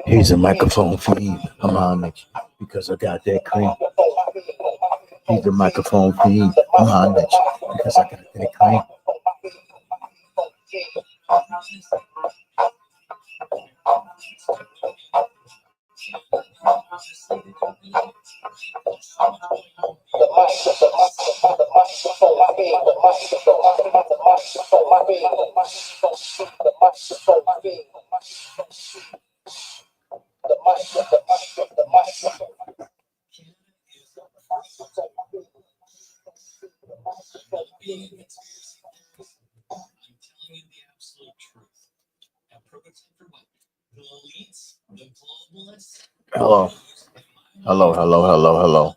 Here's a microphone feed. I'm on it because I got that cream. Here's a microphone feed. I'm on it because I got that cream. Hello. Hello, hello, hello, hello.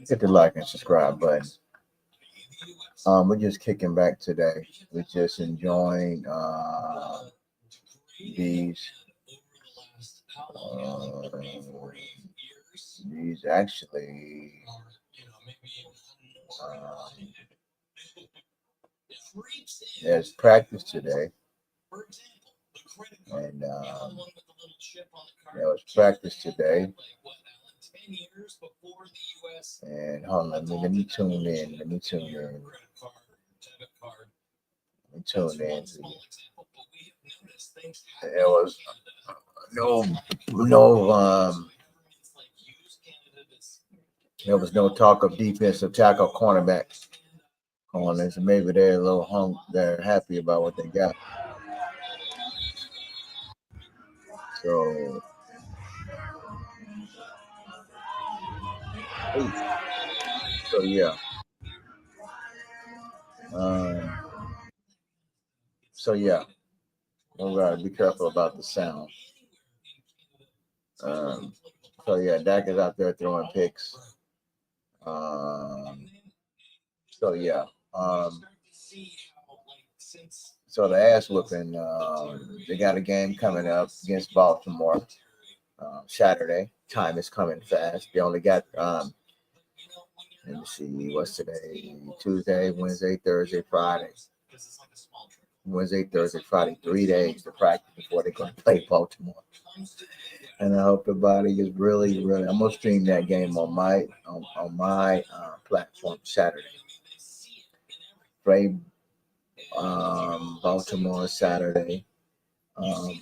Hit the like and subscribe button. We're just kicking back today. We're just enjoying these actually there's practice today, and there was practice today. And hold on, let me tune in. Let me tune in. There was there was no talk of defensive tackle cornerback on this. Maybe they're a little they're happy about what they got. So yeah. We gotta be careful about the sound. Dak is out there throwing picks. So the ass whooping. They got a game coming up against Baltimore Saturday. Time is coming fast. They only got let me see, what's today? Tuesday, Wednesday, Thursday, Friday. Wednesday, Thursday, Friday, 3 days to practice before they're going to play Baltimore. And I hope everybody is really, really. I'm gonna stream that game on my platform Saturday. Play Baltimore Saturday.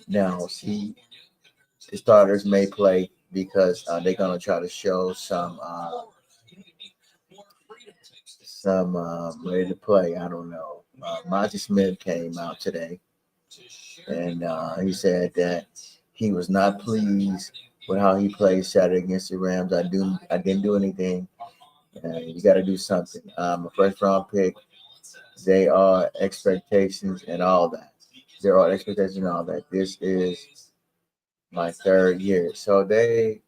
Now, see, the starters may play because they're gonna try to show some ready to play. I don't know. Monty Smith came out today, and he said that he was not pleased with how he played Saturday against the Rams. I didn't do anything. You got to do something. A first round pick. They are expectations and all that. There are expectations and all that. This is my third year, so they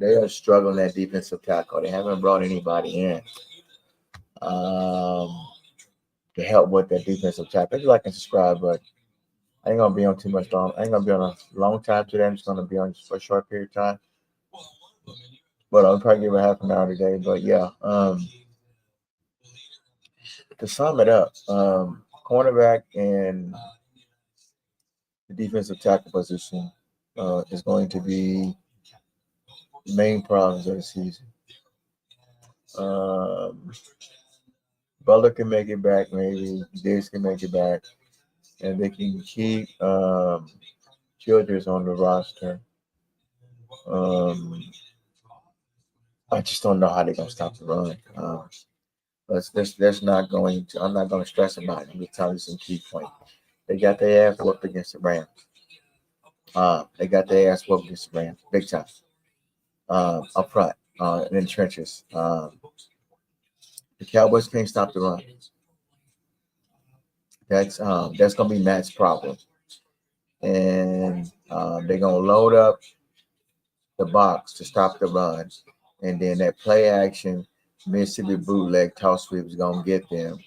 are struggling at defensive tackle. They haven't brought anybody in to help with that defensive tackle. If you like and subscribe, but I ain't gonna be on too much long. I ain't gonna be on a long time today. I'm just gonna be on just for a short period of time. But I'll probably give it half an hour today. But yeah, to sum it up, cornerback and the defensive tackle position is going to be the main problems of the season. Butler can make it back, maybe Diggs can make it back, and they can keep Childress on the roster. I just don't know how they're gonna stop the run. That's not going to. I'm not going to stress about it. I'm just telling you some key points. They got their ass whooped against the Rams. They got their ass whooped against the Rams, big time. Up front, in the trenches. The Cowboys can't stop the run. That's gonna be Matt's problem, and they're gonna load up the box to stop the run, and then that play action Mississippi bootleg toss sweep is gonna get them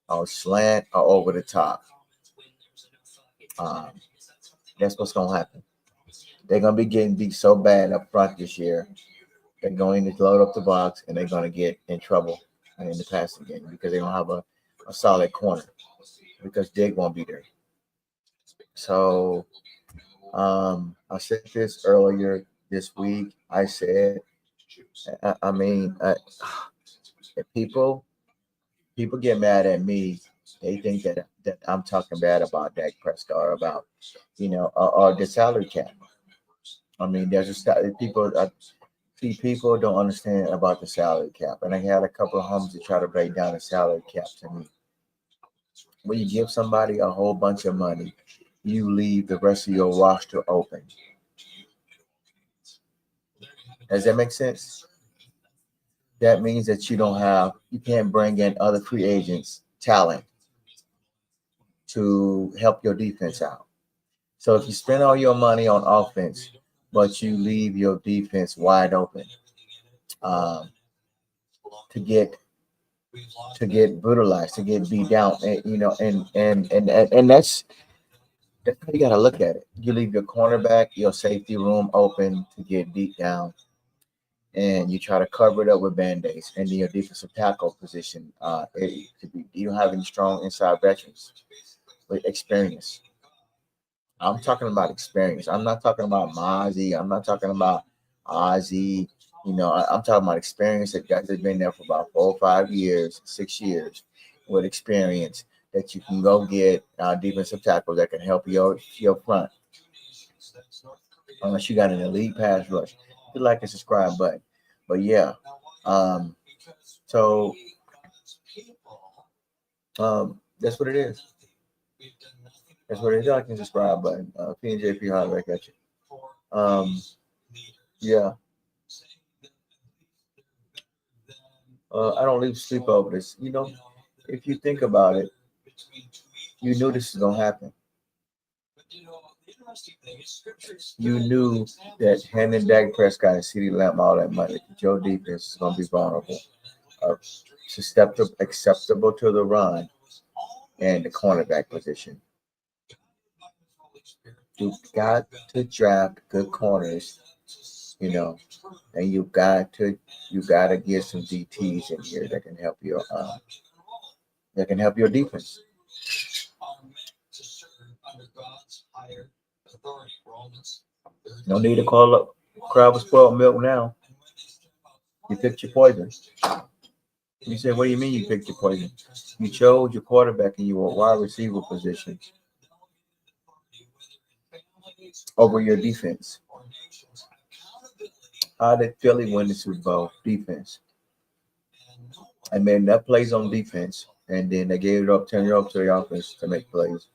or slant or over the top. Um, that's what's gonna happen. They're gonna be getting beat so bad up front this year. They're going to load up the box and they're gonna get in trouble in the passing game because they don't have a solid corner because Dig won't be there. So I said this earlier this week. I said, I mean, if people get mad at me. They think that I'm talking bad about Dak Prescott or about, or the salary cap. I mean, there's people. See, people don't understand about the salary cap, and I had a couple of homies to try to break down the salary cap to me. When you give somebody a whole bunch of money, you leave the rest of your roster open. Does that make sense? That means that you can't bring in other free agents talent to help your defense out. So if you spend all your money on offense, but you leave your defense wide open um, to get brutalized, to get beat down, and that's how you got to look at it. You leave your cornerback, your safety room open to get beat down, and you try to cover it up with band-aids. And then your defensive tackle position, you don't have any strong inside veterans with experience. I'm talking about experience. I'm not talking about Mozzie. I'm not talking about Ozzy. I'm talking about experience that guys have been there for about 4 or 5 years, 6 years with experience that you can go get defensive tackles that can help your front. Unless you got an elite pass rush. Hit like and subscribe button. But yeah. Um, so that's what it is. That's what it is. Like and subscribe button. PNJP hard back at you. Yeah. I don't leave sleep over this. If you think about it, you knew this was gonna happen. You knew that handing Dak Prescott and CeeDee Lamb all that money, your defense is gonna be vulnerable, acceptable to the run and the cornerback position. You got to draft good corners, and you got to get some DTs in here that can help your defense. No need to call up crowd with spoiled milk now. You picked your poison. You said, what do you mean you picked your poison? You chose your quarterback and you were wide receiver position over your defense. How did Philly win the Super Bowl? Defense. I mean, that plays on defense, and then they gave it up, turned it up to the offense to make plays,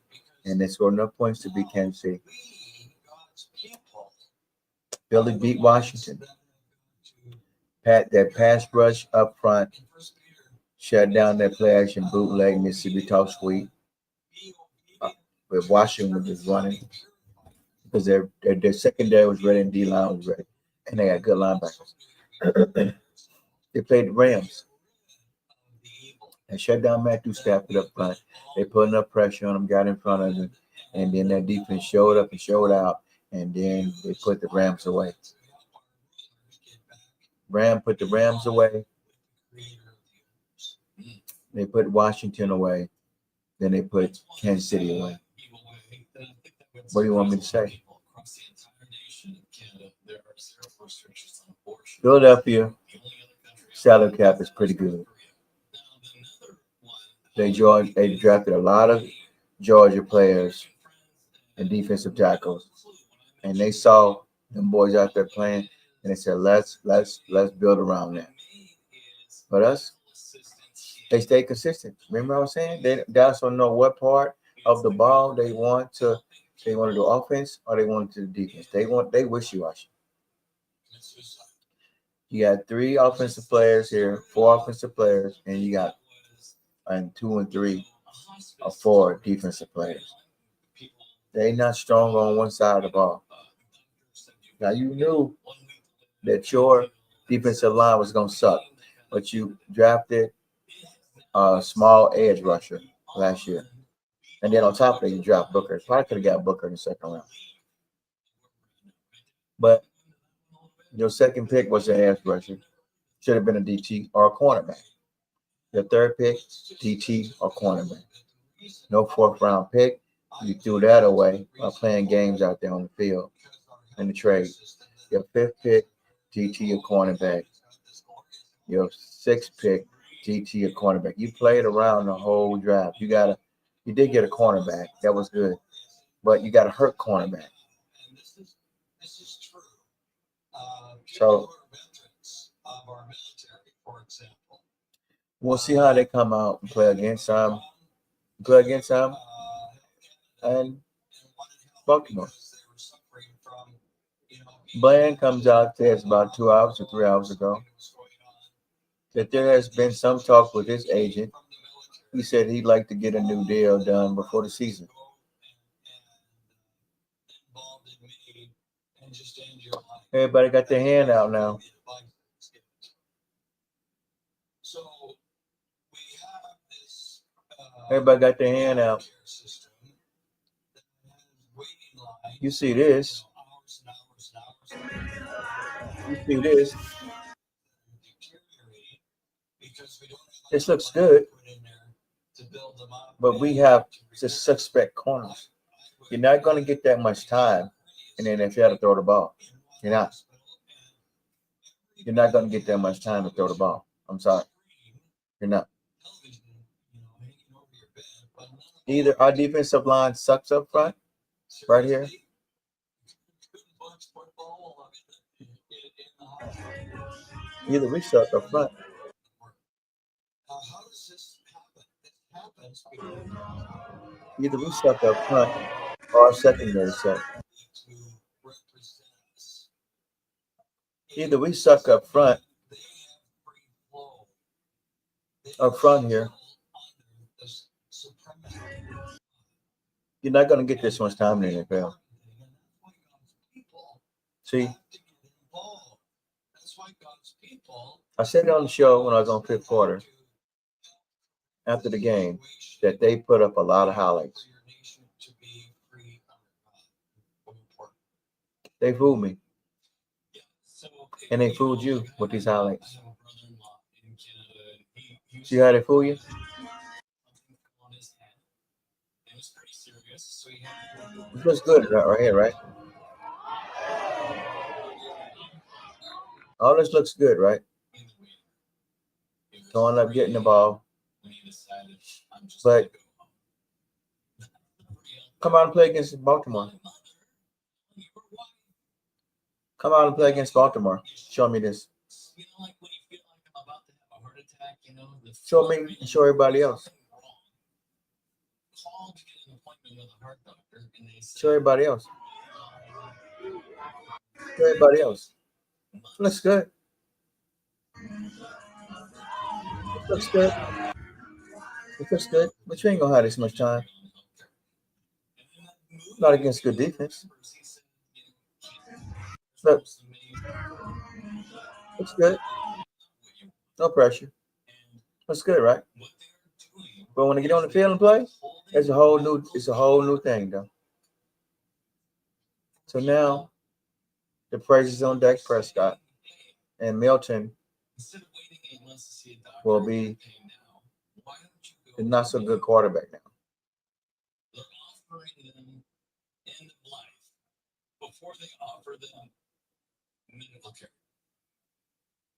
and they scored enough points to beat Kansas City. Philly beat Washington. That pass rush up front shut down that play action bootleg Mississippi toss sweep with Washington was running because their secondary was ready and D line was ready, and they got good linebackers. They played the Rams and shut down Matthew Stafford up front. They put enough pressure on him, got in front of him, and then that defense showed up and showed out, and then they put the Rams away. Ram put the Rams away. They put Washington away. Then they put Kansas City away. What do you want me to say? Philadelphia salary cap is pretty good. They drafted a lot of Georgia players and defensive tackles, and they saw them boys out there playing, and they said, let's build around that. But us, They stay consistent. Remember what I was saying? They also know what part of the ball they want to do offense or they want to do defense. They wishy-washy. You got three offensive players here, four offensive players, and you got and two and three or four defensive players. They not strong on one side of the ball. Now you knew that your defensive line was gonna suck, but you drafted a small edge rusher last year. And then on top of that, you draft Booker. Probably could have got Booker in the second round. But your second pick was an edge rusher. Should have been a DT or a cornerback. Your third pick, DT or cornerback. No fourth round pick. You threw that away by playing games out there on the field in the trade. Your fifth pick, DT or cornerback. Your sixth pick, DT or cornerback. You played around the whole draft. You did get a cornerback. That was good. But you got a hurt cornerback. So we'll see how they come out and play against them. And Baltimore. Bland comes out there about 2 hours or 3 hours ago that there has been some talk with his agent. He said he'd like to get a new deal done before the season. Everybody got their hand out now. Everybody got their hand out. You see this. You see this. This looks good. But we have just suspect corners. You're not going to get that much time in the NFL to throw the ball. You're not. You're not going to get that much time to throw the ball. I'm sorry. You're not. Either our defensive line sucks up front, right here. Either we suck up front. Either we suck up front or our secondary suck. Either we suck up front here. You're not going to get this much time in the NFL. See, I said it on the show when I was on fifth quarter after the game that they put up a lot of highlights. They fooled me. And they fooled you with these highlights. See how they fool you? It looks good right here, right? All this looks good, right? Going up, getting the ball. But come out and play against Baltimore. Come out and play against Baltimore. Show me this. Show me and show everybody else. Show everybody else. Show everybody else. Looks good. It looks good. It looks good. But you ain't gonna have this much time. Not against good defense. Look. Looks good. No pressure. Looks good, right? But when they get on the field and play, it's a whole new thing, though. So now the praise is on Dak Prescott, and Milton will be the not so good quarterback now.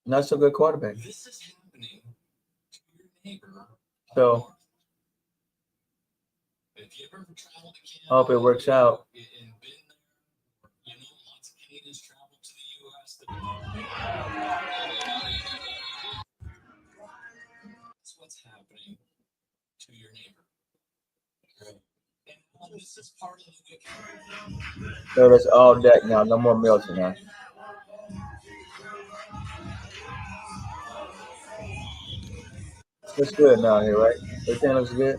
Not so good quarterback. So I hope it works out. So that's all deck now. No more melting, huh? Looks good now here, right? Everything looks good.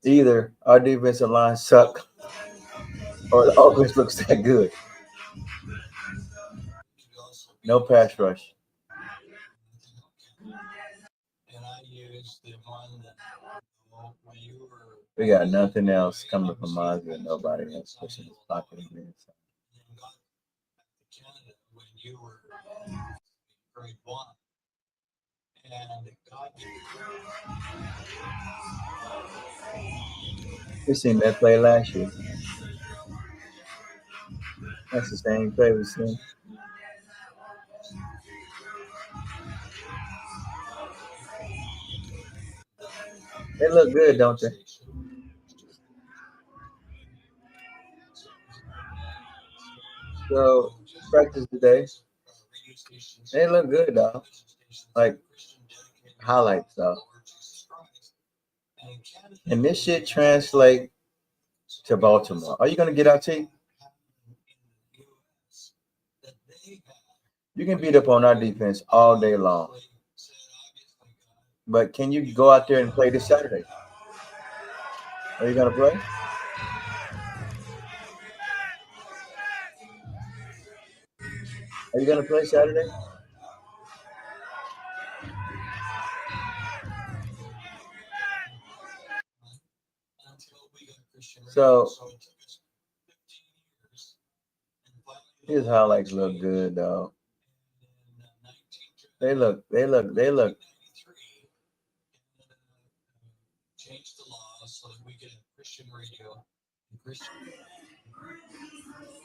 Either our defensive line suck or the offense looks that good. No pass rush. We got nothing else coming from Ozzy and nobody else pushing his pocket in. We seen that play last year. That's the same play we seen. They look good, don't they? So practice today. They look good though. Like highlights though. And this shit translate to Baltimore. Are you gonna get out, T? You can beat up on our defense all day long. But can you go out there and play this Saturday? Are you gonna play? Are you gonna play Saturday? So his highlights look good though. They look.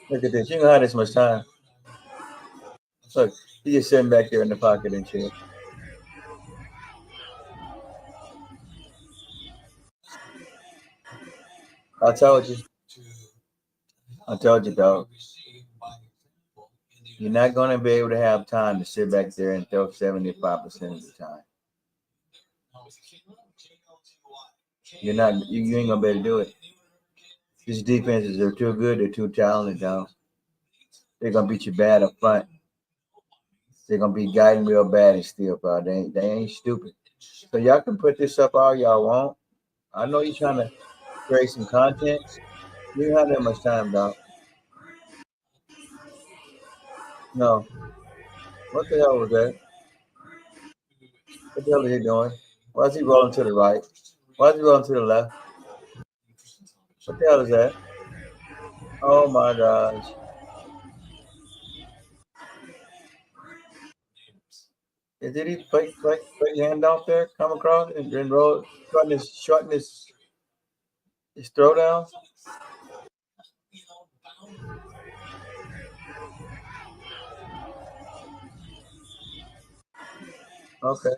Look at this. You don't have this much time. Look, he's just sitting back there in the pocket and shit. I told you. I told you, dog. You're not gonna be able to have time to sit back there and throw 75% of the time. You're not. You ain't gonna be able to do it. These defenses are too good. They're too talented, dog. They're gonna beat you bad up front. They're gonna be guiding real bad and still, bro. They ain't stupid. So y'all can put this up all y'all want. I know you're trying to create some content. You don't have that much time, dog. No. What the hell was that? What the hell is he doing? Why is he rolling to the right? Why is he rolling to the left? What the hell is that? Oh my gosh. Did he fake hand off there, come across and then roll, shorten his throw down? Okay.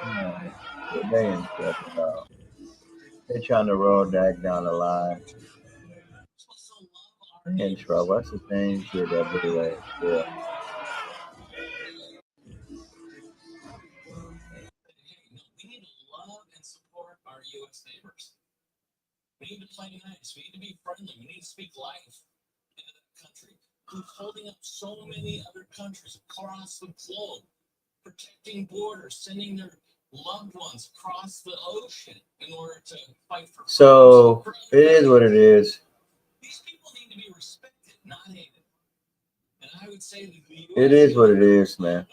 Man, they in trouble, dog. They're trying to roll that down the line. They in trouble. That's the same shit that blue leg. Yeah. So it is what it is. It is what it is, man.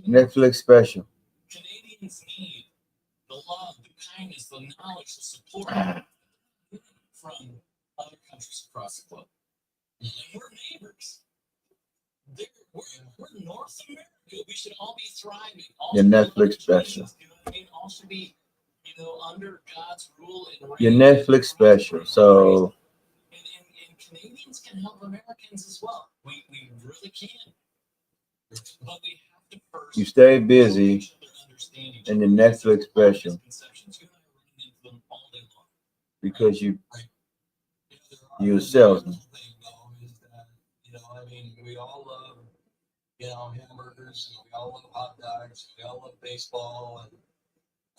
Netflix special. We're North America. We should all be thriving. Your Netflix special. All should be, under God's rule and reign. Your Netflix special. So And Canadians can help Americans as well. We really can. But we have to first. you stay busy in the Netflix special because you salesman. We all love, hamburgers, and we all love hot dogs, we all love baseball,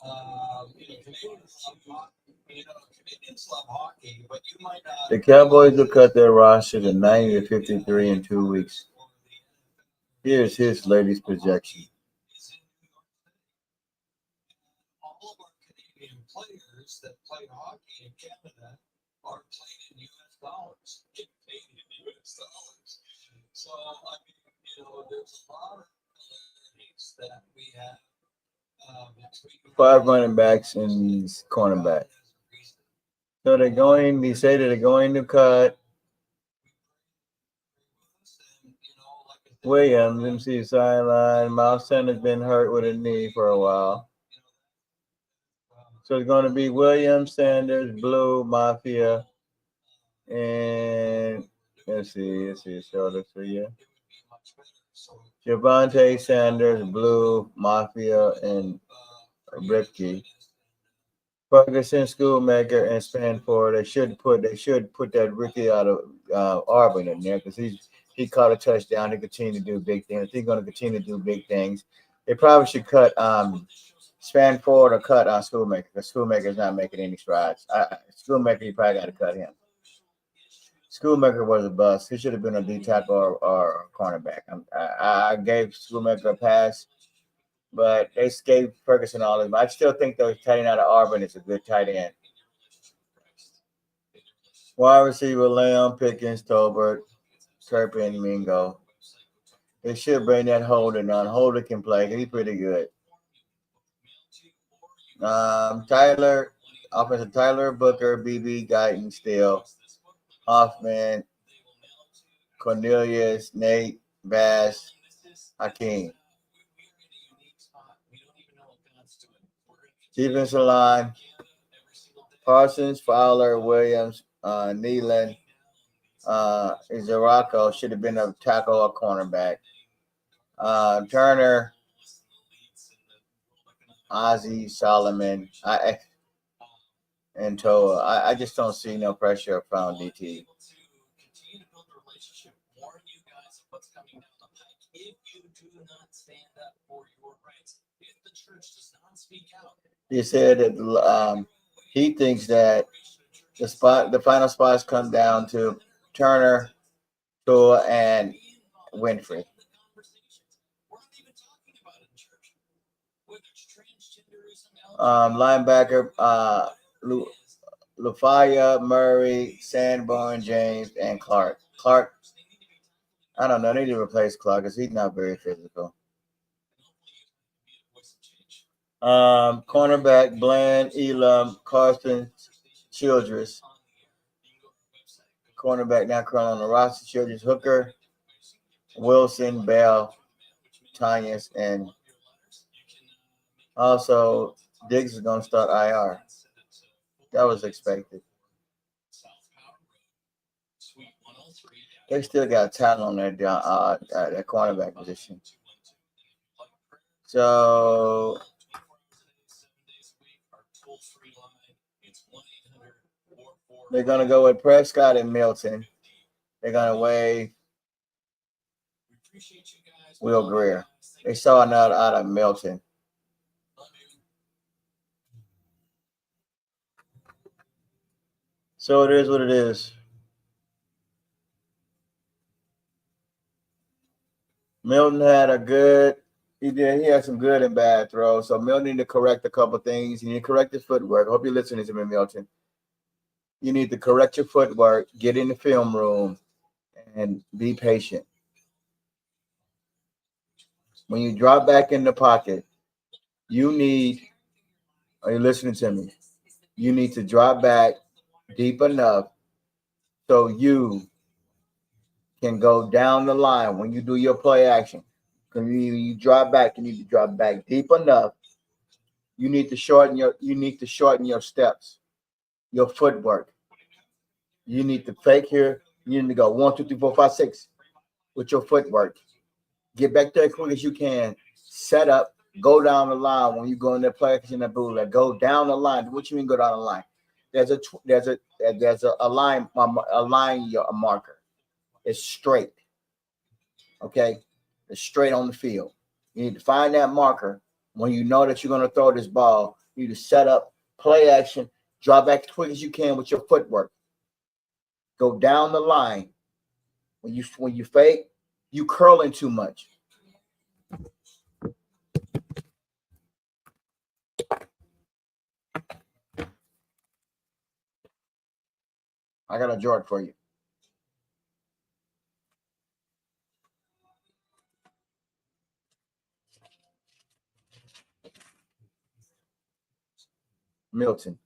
and Canadians love hockey, but you might not. The Cowboys will cut their roster to 90 to 53 in 2 weeks. Here's his latest projection. All of our Canadian players that play hockey in Canada are playing in U.S. dollars, getting paid in U.S. dollars. So, there's a lot of similarities that we have. 5 running backs and cornerback. So they say that they're going to cut Williams, MC sideline. Miles Sanders been hurt with a knee for a while. So it's going to be Williams, Sanders, Blue, Mafia, and let's see, show this for you. Javante, Sanders, Blue, Mafia, and Ripke. Ferguson, Schoolmaker, and Spanford. They should put that Ricky out of Auburn in there because he caught a touchdown. He continued to do big things. He's going to continue to do big things. They probably should cut Spanford or cut Schoolmaker because Schoolmaker's not making any strides. Schoolmaker, you probably got to cut him. Schoolmaker was a bust. He should have been a D tackle or cornerback. I gave Schoolmaker a pass, but they gave Ferguson all of them. I still think the tight end out of Auburn is a good tight end. Wide receiver, Leon, Pickens, Tolbert, Turpin, Mingo. They should bring that Holden on. Holden can play. He's pretty good. Tyler, offensive Tyler, Booker, BB, Guyton, Steele, Hoffman, Cornelius, Nate, Bass, Hakeem. Defensive line, Parsons, Fowler, Williams, Nealon, Izarako should have been a tackle or cornerback. Turner, Ozzie, Solomon, and Toa. I just don't see no pressure from DT. He said that he thinks that the final spots come down to Turner, Toa, and Winfrey. Linebacker, Lafaya, Murray, Sanborn, James, and Clark. Clark, I don't know. They need to replace Clark because he's not very physical. Cornerback, Bland, Elam, Carson, Childress. Cornerback now currently on the roster, Childress, Hooker, Wilson, Bell, Tanyas, and also Diggs is going to start IR. That was expected. They still got talent on their cornerback position. So they're going to go with Prescott and Milton. They're going to waive Will Greer. They saw another out of Milton. So it is what it is. Milton had he had some good and bad throws. So Milton need to correct a couple things. You need to correct his footwork. I hope you're listening to me, Milton. You need to correct your footwork, get in the film room, and be patient. When you drop back in the pocket, are you listening to me? You need to drop back deep enough so you can go down the line when you do your play action. When you drop back, you need to drop back deep enough. You need to shorten your steps, your footwork. You need to fake here. You need to go 1, 2, 3, 4, 5, 6 with your footwork. Get back there as quick as you can. Set up. Go down the line when you go in there play action in the bootleg. Go down the line. What you mean go down the line? There's a line a marker. It's straight. Okay, it's straight on the field. You need to find that marker when you know that you're going to throw this ball. You need to set up play action. Drop back as quick as you can with your footwork. Go down the line. When you fake, you curling too much. I got a Jordan for you. Milton.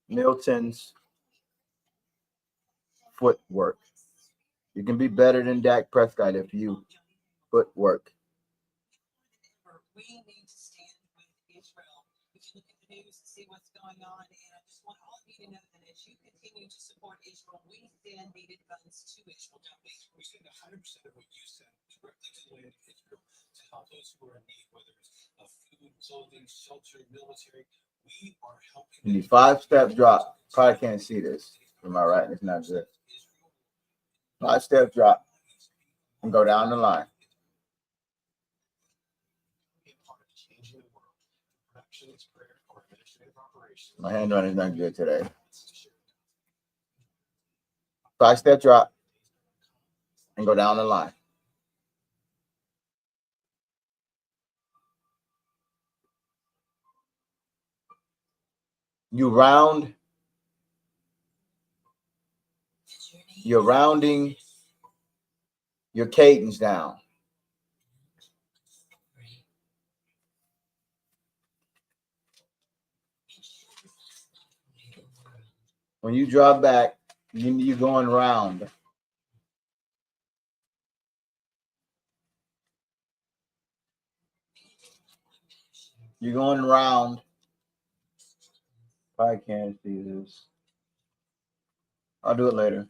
Milton's footwork. You can be better than Dak Prescott if you footwork. We need to stand with Israel. We can look at the news and see what's going on. And I just want all of you to know that as you continue to support Israel, we send needed funds to Israel. We send 100% of what you send directly to the land of Israel to help those who are in need, whether it's food, clothing, shelter, military. We are helping. You need 5-step drop. Probably can't see this. Am I right? It's not good. 5-step drop and go down the line. My handwriting is not good today. 5-step drop and go down the line. You're rounding your cadence down. When you drop back, you're going round. You're going round. I can't see this. I'll do it later.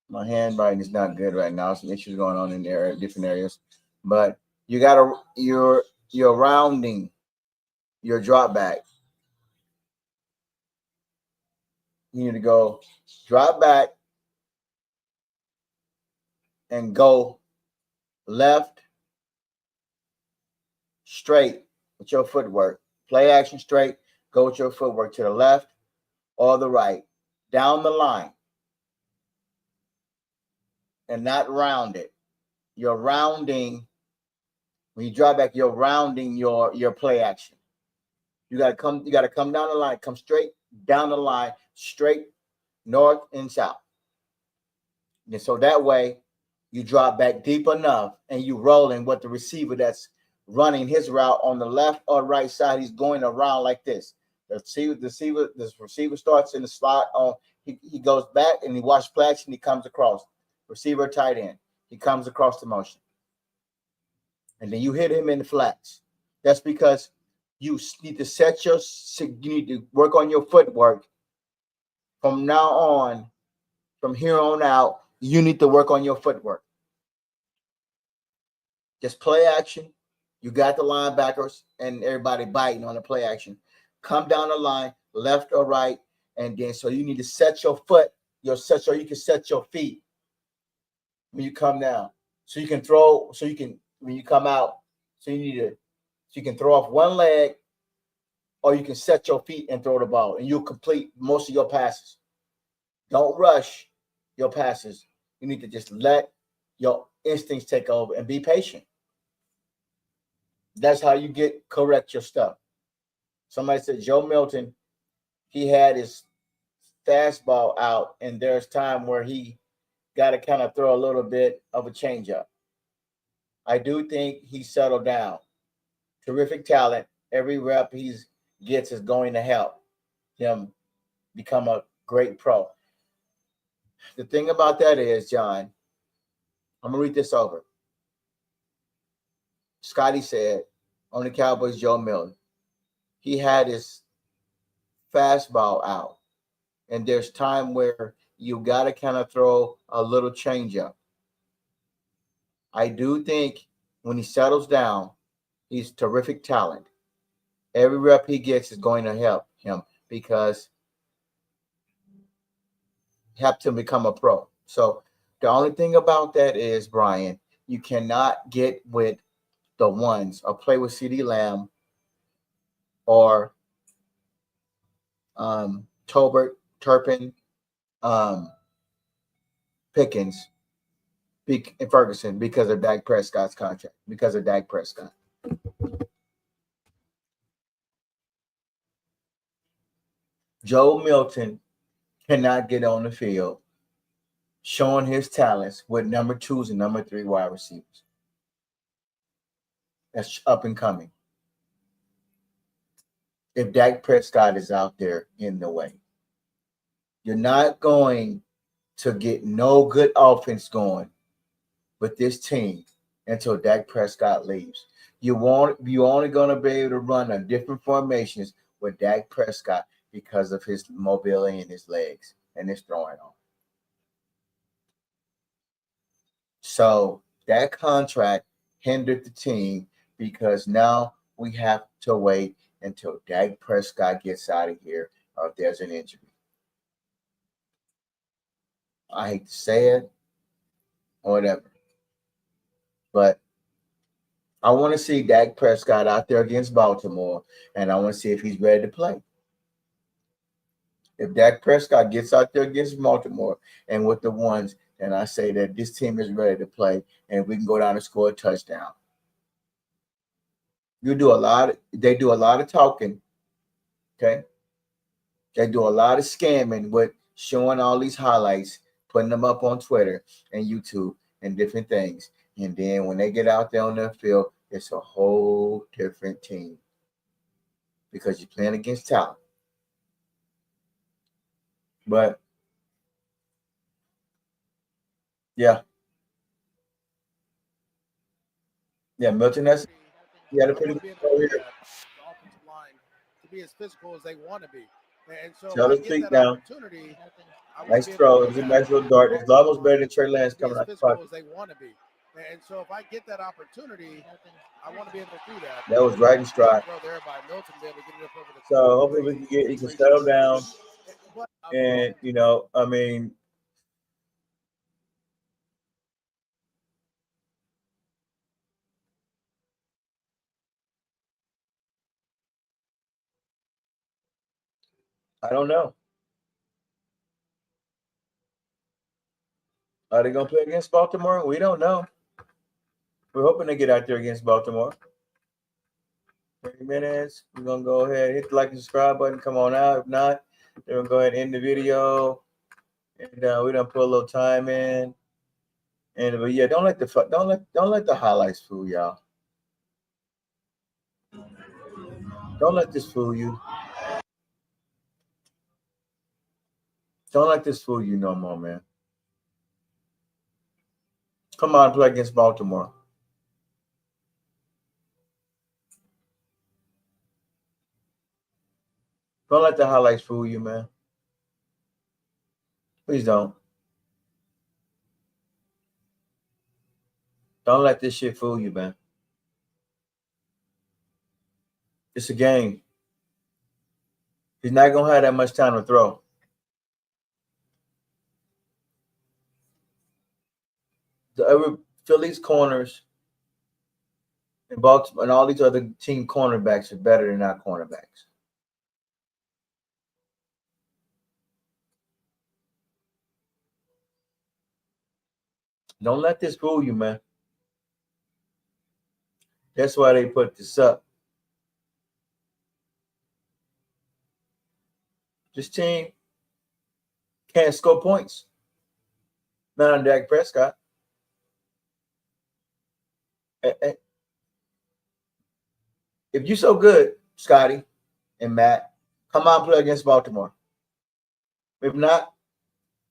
My handwriting is not good right now. Some issues going on in there, different areas. But you're rounding your drop back. You need to go drop back and go left straight with your footwork. Play action straight. Go with your footwork to the left or the right. Down the line. And not round it. You're rounding. When you drop back, you're rounding your play action. You gotta come down the line, come straight down the line, straight north and south. And so that way you drop back deep enough and you rolling with the receiver that's running his route on the left or right side. He's going around like this. The receiver starts in the slot on. He goes back and he watches play action. He comes across. Receiver tight end. He comes across the motion. And then you hit him in the flats. That's because you need to work on your footwork. From now on, from here on out, you need to work on your footwork. Just play action. You got the linebackers and everybody biting on the play action. Come down the line, left or right, and then so you need to set your foot, so you can set your feet when you come down. So you can throw, when you come out, so you can throw off one leg, or you can set your feet and throw the ball, and you'll complete most of your passes. Don't rush your passes. You need to just let your instincts take over and be patient. That's how you correct your stuff. Somebody said Joe Milton, he had his fastball out, and there's time where he got to kind of throw a little bit of a changeup. I do think he settled down. Terrific talent, Every rep he gets is going to help him become a great pro. The thing about that is, John, I'm going to read this over. Scotty said on the Cowboys, Joe Milton, he had his fastball out. And there's time where you got to kind of throw a little change up. I do think when he settles down, he's terrific talent. Every rep he gets is going to help him because help him become a pro. So the only thing about that is, Brian, you cannot get with the ones or play with CD Lamb or Tolbert, Turpin, um, Pickens, and Ferguson because of Dak Prescott's contract, because of Dak Prescott. Joe Milton cannot get on the field showing his talents with number 2s and number 3 wide receivers. That's up and coming. If Dak Prescott is out there in the way, you're not going to get no good offense going with this team until Dak Prescott leaves. You're only going to be able to run on different formations with Dak Prescott because of his mobility in his legs and his throwing arm. So that contract hindered the team because now we have to wait until Dak Prescott gets out of here or if there's an injury. I hate to say it or whatever, but I want to see Dak Prescott out there against Baltimore, and I want to see if he's ready to play. If Dak Prescott gets out there against Baltimore and with the ones, then I say that this team is ready to play, and we can go down and score a touchdown. They do a lot of talking, okay? They do a lot of scamming with showing all these highlights, putting them up on Twitter and YouTube and different things. And then when they get out there on the field, it's a whole different team because you're playing against talent. But yeah, Milton, he had a pretty good career. The offensive line to be as physical as they want to be. And so Tell if I his get feet that down. opportunity, I Nice throw. It was a nice little dart. It's almost better than Trey Lance coming out the pocket. as they want to be. And so if I get that opportunity, I want to be able to do that. That was right in stride. Throw there by Milton, be able to get it up over the So hopefully he can settle down. And I don't know. Are they going to play against Baltimore? We don't know. We're hoping to get out there against Baltimore. 30 minutes. We're going to go ahead, hit the like and subscribe button. Come on out. If not, then we'll go ahead and end the video. And we're going to put a little time in. But yeah, don't let the highlights fool y'all. Don't let this fool you. Don't let this fool you no more, man. Come on, play against Baltimore. Don't let the highlights fool you, man. Please don't. Don't let this shit fool you, man. It's a game. He's not going to have that much time to throw. The other Phillies corners and Baltimore and all these other team cornerbacks are better than our cornerbacks. Don't let this fool you, man. That's why they put this up. This team can't score points. Not on Dak Prescott. If you're so good, Scotty and Matt. Come on, play against Baltimore. If not,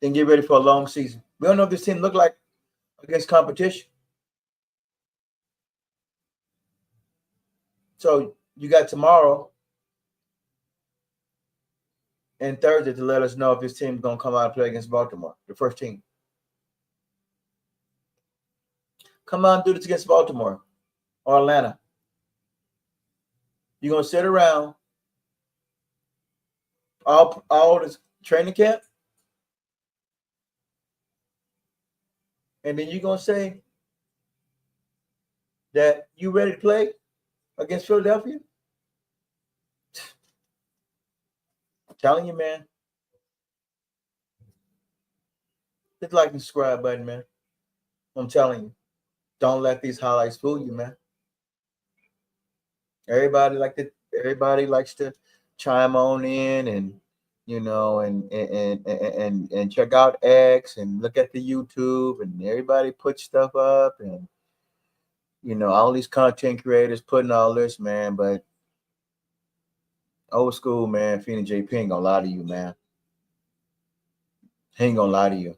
then get ready for a long season. We don't know what this team look like against competition. So you got tomorrow and Thursday to let us know if this team is going to come out and play against Baltimore, the first team. Come on, do this against Baltimore or Atlanta. You're going to sit around all this training camp, and then you're going to say that you ready to play against Philadelphia? I'm telling you, man. Hit the like and subscribe button, man. I'm telling you. Don't let these highlights fool you, man. Everybody likes to chime on in and and check out X and look at the YouTube, and everybody puts stuff up, and all these content creators putting all this, man. But old school, man, Feeney JP ain't gonna lie to you, man. He ain't gonna lie to you.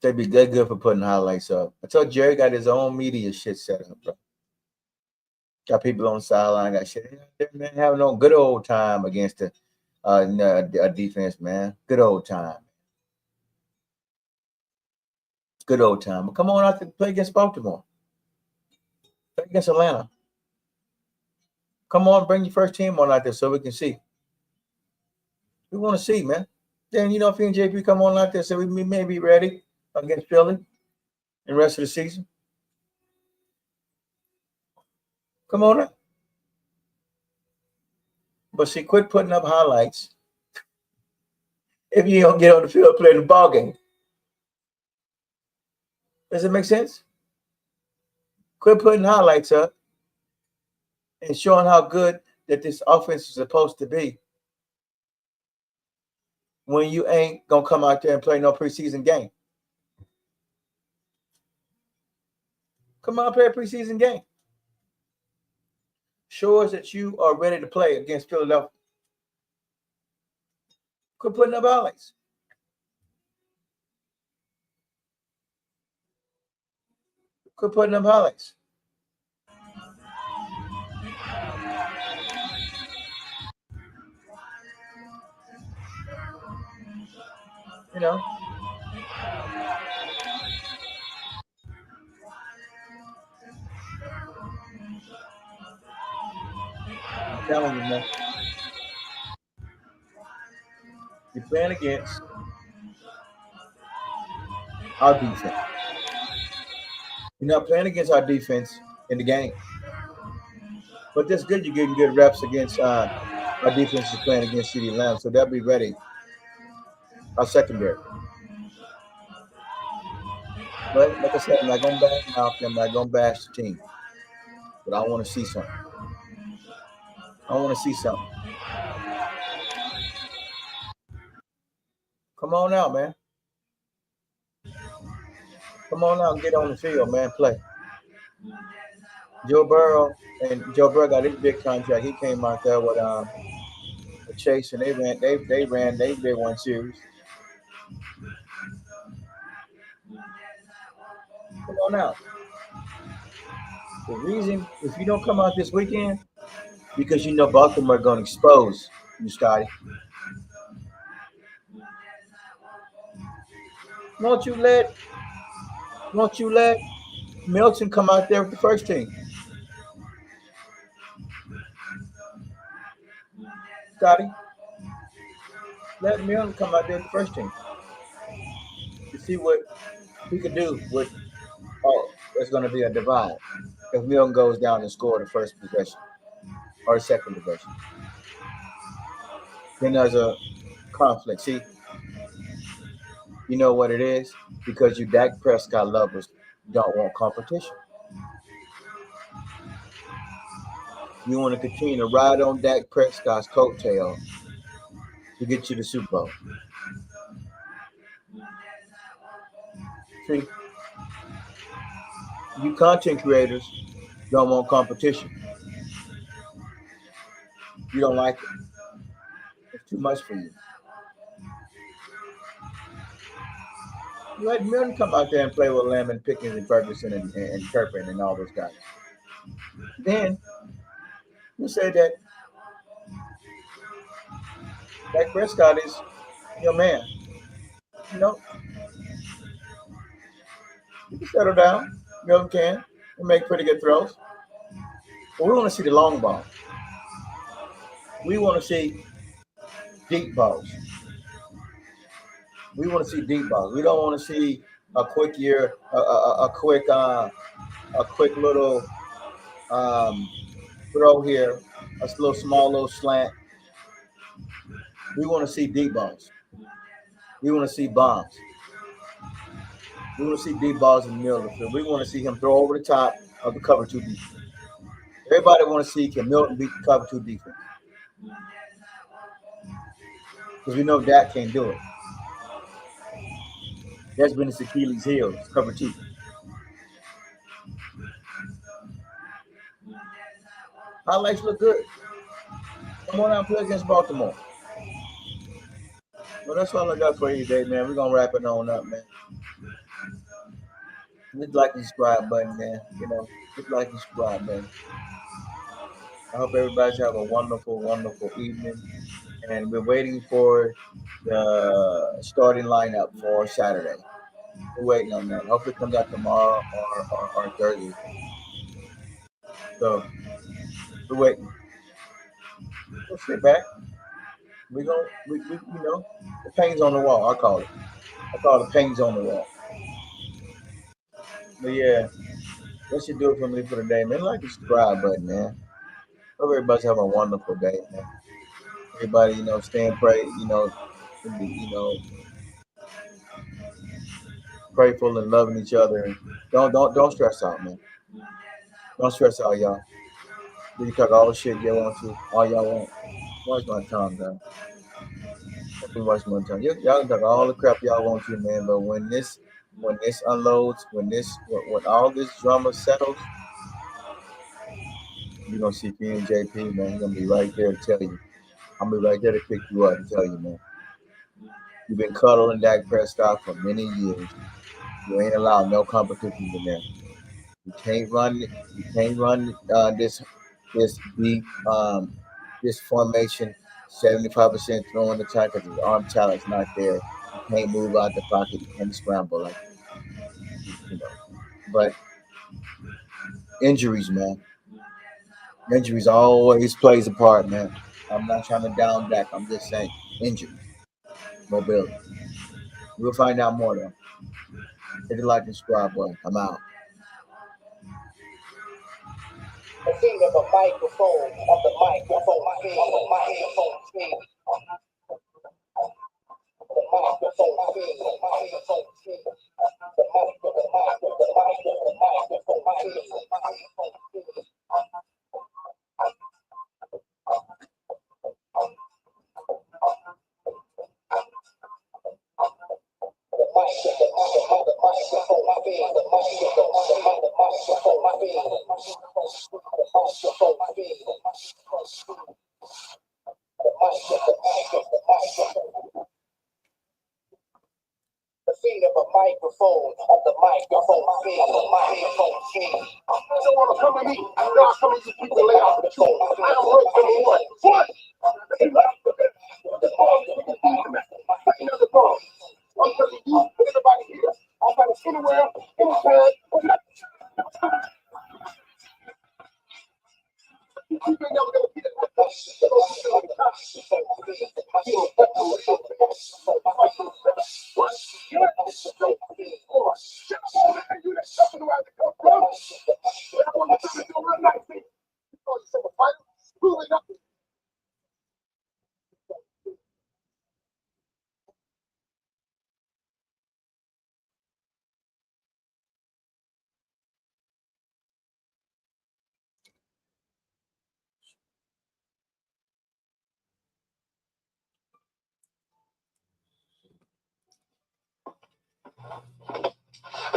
They'd be good for putting highlights up. I told Jerry got his own media shit set up, bro. Got people on the sideline, got shit. Man, having no good old time against a defense, man. Good old time. Good old time. But come on out to play against Baltimore. Play against Atlanta. Come on, bring your first team on out there so we can see. We want to see, man. Then, if you and JP come on out there, so we may be ready against Philly and the rest of the season. Come on up. But see, quit putting up highlights if you don't get on the field play the ball game. Does it make sense? Quit putting highlights up and showing how good that this offense is supposed to be when you ain't going to come out there and play no preseason game. Come on, play a preseason game. Show us that you are ready to play against Philadelphia. Quit putting up highlights. Quit putting up highlights. I'm telling you, man. You're playing against our defense. You're not playing against our defense in the game. But that's good. You're getting good reps against our defense is playing against CeeDee Lamb, so they'll be ready. Our secondary. But like I said, I'm not going to bash mouth. I'm not going to bash the team. But I want to see something. Come on out, man. Come on out and get on the field, man. Play. Joe Burrow got his big contract. He came out there with Chase, and they won series. Come on out. The reason, if you don't come out this weekend, because Baltimore are going to expose you, Scotty. Won't you let Milton come out there with the first team? Scotty, let Milton come out there with the first team to see what he can do with. Oh, there's going to be a divide if Milton goes down and scores the first possession or the second possession. Then there's a conflict. See, you know what it is? Because you Dak Prescott lovers don't want competition. You want to continue to ride on Dak Prescott's coattail to get you the Super Bowl. See, you content creators don't want competition. You don't like it. It's too much for you. You let Milton come out there and play with Lemon, Pickens, and Ferguson, and Turpin, and all those guys. Then you say that Dak Prescott is your man. You know, you can settle down. Milton can and make pretty good throws. But we want to see the long ball. We want to see deep balls. We want to see deep balls. We don't want to see a quick year, a quick little throw here, a little small little slant. We want to see deep balls. We want to see bombs. We want to see deep balls in the middle of the field. We want to see him throw over the top of the cover two defense. Everybody want to see can Milton beat the cover two defense because we know Dak can't do it. That's been his Achilles heel, cover two. Highlights look good. Come on out and play against Baltimore. Well, that's all I got for you today, man. We're gonna wrap it on up, man. Hit like and subscribe button, man. You know, hit like and subscribe button. I hope everybody's have a wonderful, wonderful evening. And we're waiting for the starting lineup for Saturday. We're waiting on that. Hopefully it comes out tomorrow or Thursday. So we're waiting. We'll sit back. We you know, the paint's on the wall, I call it. I call it the paint's on the wall. But yeah, that should do it for me for the day, man. Like and subscribe button, man. Hope everybody's having a wonderful day, man. Everybody, you know, stay and pray, prayful and loving each other. And don't stress out, man. Don't stress out, y'all. You can talk all the shit y'all want to, all y'all want. Watch my tongue, man. Watch my tongue. Y'all can talk all the crap y'all want to, man. But when this unloads, when all this drama settles, you're gonna see me and JP, man. He's gonna be right there to tell you. I'm gonna be right there to pick you up and tell you, man. You've been cuddling Dak Prescott for many years. You ain't allowed no competition in there. You can't run. You can't run this deep this formation. 75% throwing the time because his arm talent's not there. You can't move out the pocket. You can't scramble like you know. But injuries, man. Injuries always plays a part, man. I'm not trying to down Dak. I'm just saying injuries, mobility. We'll find out more though. Hit the like and subscribe button. I'm out. The feet of a microphone on the microphone feed, on the microphone feed. The microphone feed, the microphone feed. The microphone feed. The feet of a microphone on the microphone feed, the microphone feed. You don't want to come at me. I know I'm coming to people lay off the phone. I don't work for what? What? Another phone. I'm telling you, everybody here. I'm trying to anywhere, anytime. You ain't never gonna get it.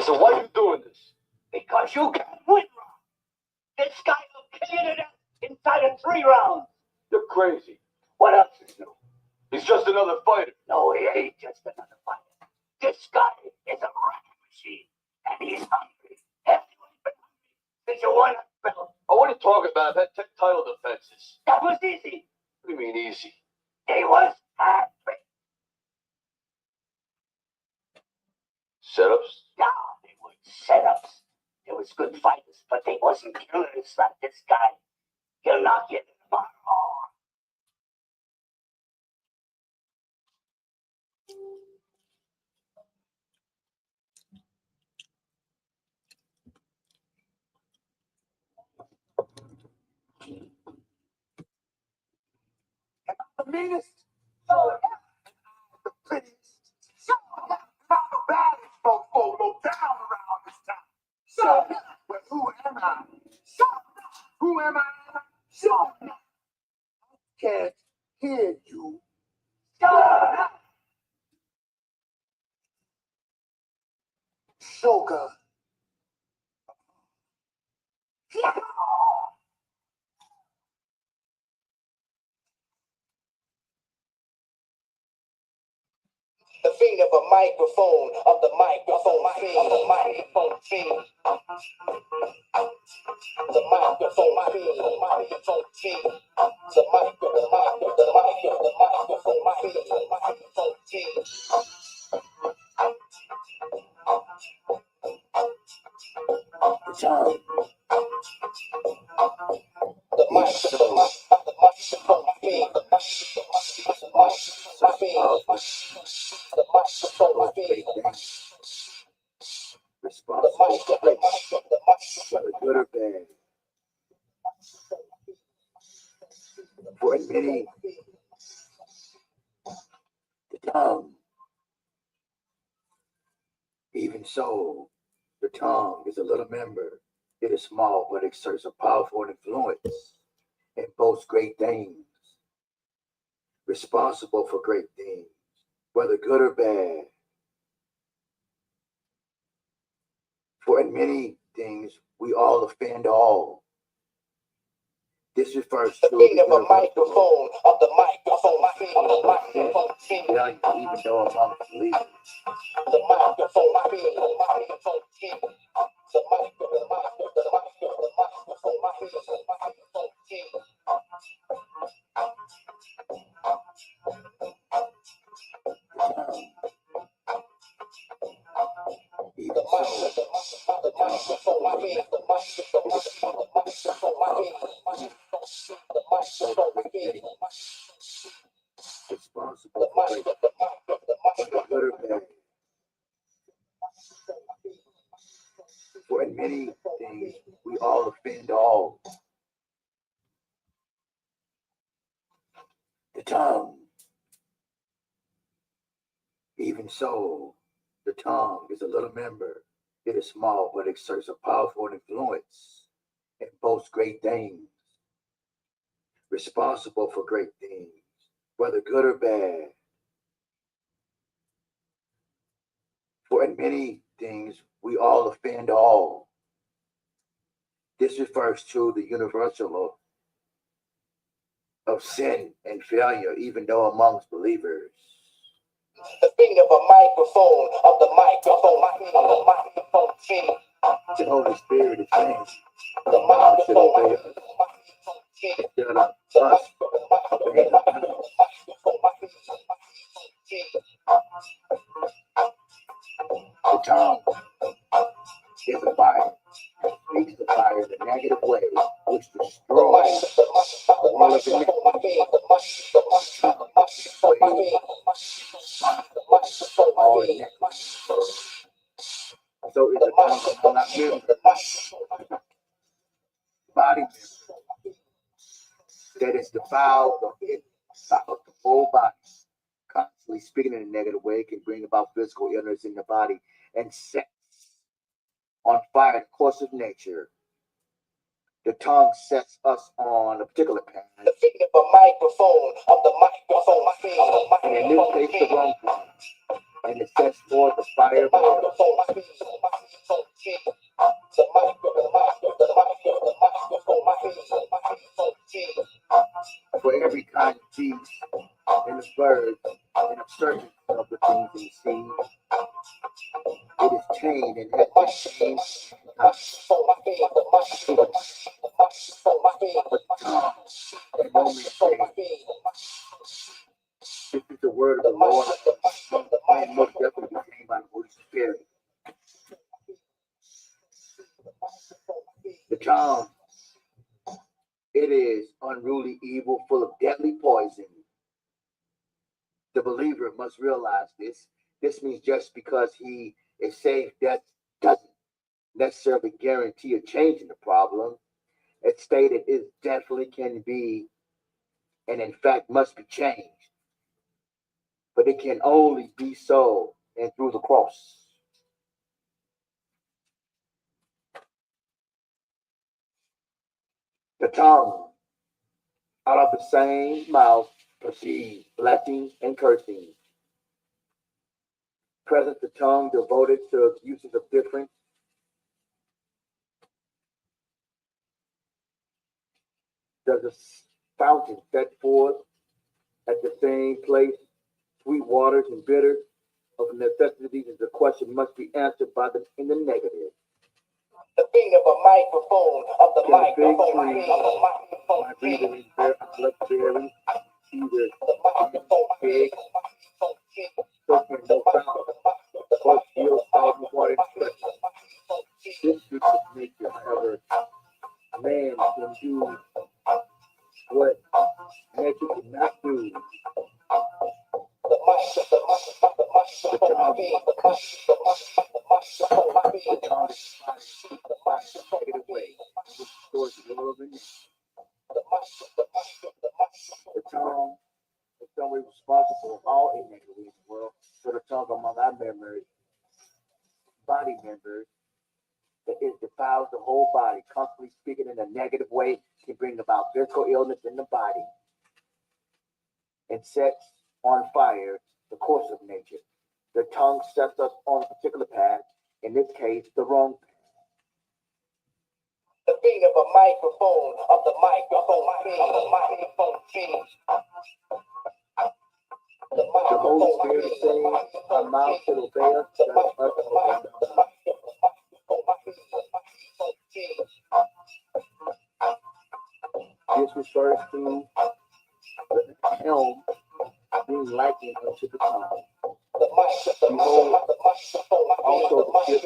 So why are you doing this? Because you can't win. This guy will kill you to death inside of 3 rounds. You're crazy. What else is new? He's just another fighter. No, he ain't just another fighter. This guy is a rocket machine, and he's hungry. Everyone's been hungry since you won that belt. Oh, what are you talking about? That title defenses. That was easy. What do you mean easy? He was happy. Setups? No, they weren't setups. They was good fighters, but they wasn't killers like this guy. He'll knock you in the bottom. The meanest, so the prettiest, so I'm the baddest mofo low down around this town. So, well, who am I? So, who am I? So, I can't hear you. Sugar. The fiend of a microphone, of the microphone fiend, of the microphone fiend. The microphone fiend, the microphone fiend. The microphone fiend, the microphone fiend. The tongue. The microphone fiend, the microphone fiend. The microphone fiend. Responsible for whether good or bad. For admitting the tongue. Even so, the tongue is a little member. It is small, but exerts a powerful influence and boasts great things. Responsible for great things, whether good or bad. For in many things, we all offend all. This refers to the being of a microphone, of the microphone fiend, of the microphone fiend. Even though among believers. The microphone fiend, the microphone fiend. The microphone fiend, the microphone fiend. The microphone fiend, the microphone fiend. Responsible for good or bad. For in many things, we all offend all. The tongue. Even so, the tongue is a little member. It is small, but exerts a powerful influence and boasts great things. Responsible for great things, whether good or bad. For in many things, we all offend all. This refers to the universal of sin and failure, even though amongst believers. The fiend of a microphone, of the microphone fiend. The Holy Spirit is saying, the mouth should obey us. Instead of us obeying the tongue is a fire. Speaks the fire in a negative way, which destroys all of it. All in so is the tongue not member, body member, that is defiled or defiled the whole body. Constantly speaking in a negative way can bring about physical illness in the body and sets on fire the course of nature. The tongue sets us on a particular path. The finger of a microphone, of the microphone fiend. And in this case, the wrong one. And it sets forth the fire of the microphone fiend. The microphone fiend. for every kind of beast and the bird and a certain of the things in the sea. It is chained and has been chained. But Tom and Roman say, this is the word of the Lord, and most definitely came by the Holy Spirit. The charm, it is unruly evil, full of deadly poison. The believer must realize this. This means just because he is saved, that doesn't necessarily guarantee a change in the problem. It's stated it definitely can be, and in fact must be changed. But it can only be so and through the cross. The tongue, out of the same mouth, proceeds blessings and cursing. Present the tongue devoted to uses of different. Does a fountain set forth at the same place sweet waters and bitter? Of necessity, the question must be answered by the in the negative. The beat of a microphone, of the microphone, my breathing is very, very, either big, spoken no sound, or feel sound water expression. This is nature, however, man can do what nature cannot do. The child negative way, which restores the world in it. The tongue is somewhat responsible for all innate in the world. So the tongue among our members, body members, that it defiles the whole body. Constantly speaking in a negative way can bring about physical illness in the body and sets on fire the course of nature. The tongue sets us on a particular path, in this case, the wrong path. The beat of a microphone, of the microphone feed, of the microphone feed. The Holy Spirit is saying, our mouth should obey us, let us obey our mouth. This refers to the helm being likened unto the tongue. Behold, also the ship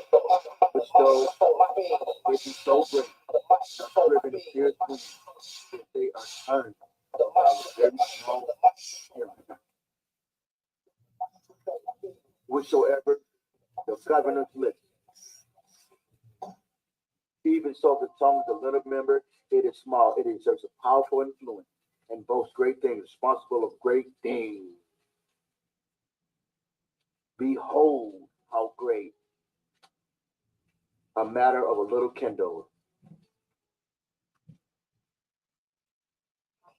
which though it be so great, are driven of fierce winds, that they are turned about a very small helm. Whatsoever the governor's list. Even so, the tongue is a little member, it is small, it exerts a powerful influence and boasts great things, responsible of great things. Behold, how great a matter of a little kindle.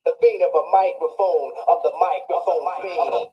The beat of a microphone, of the microphone feed.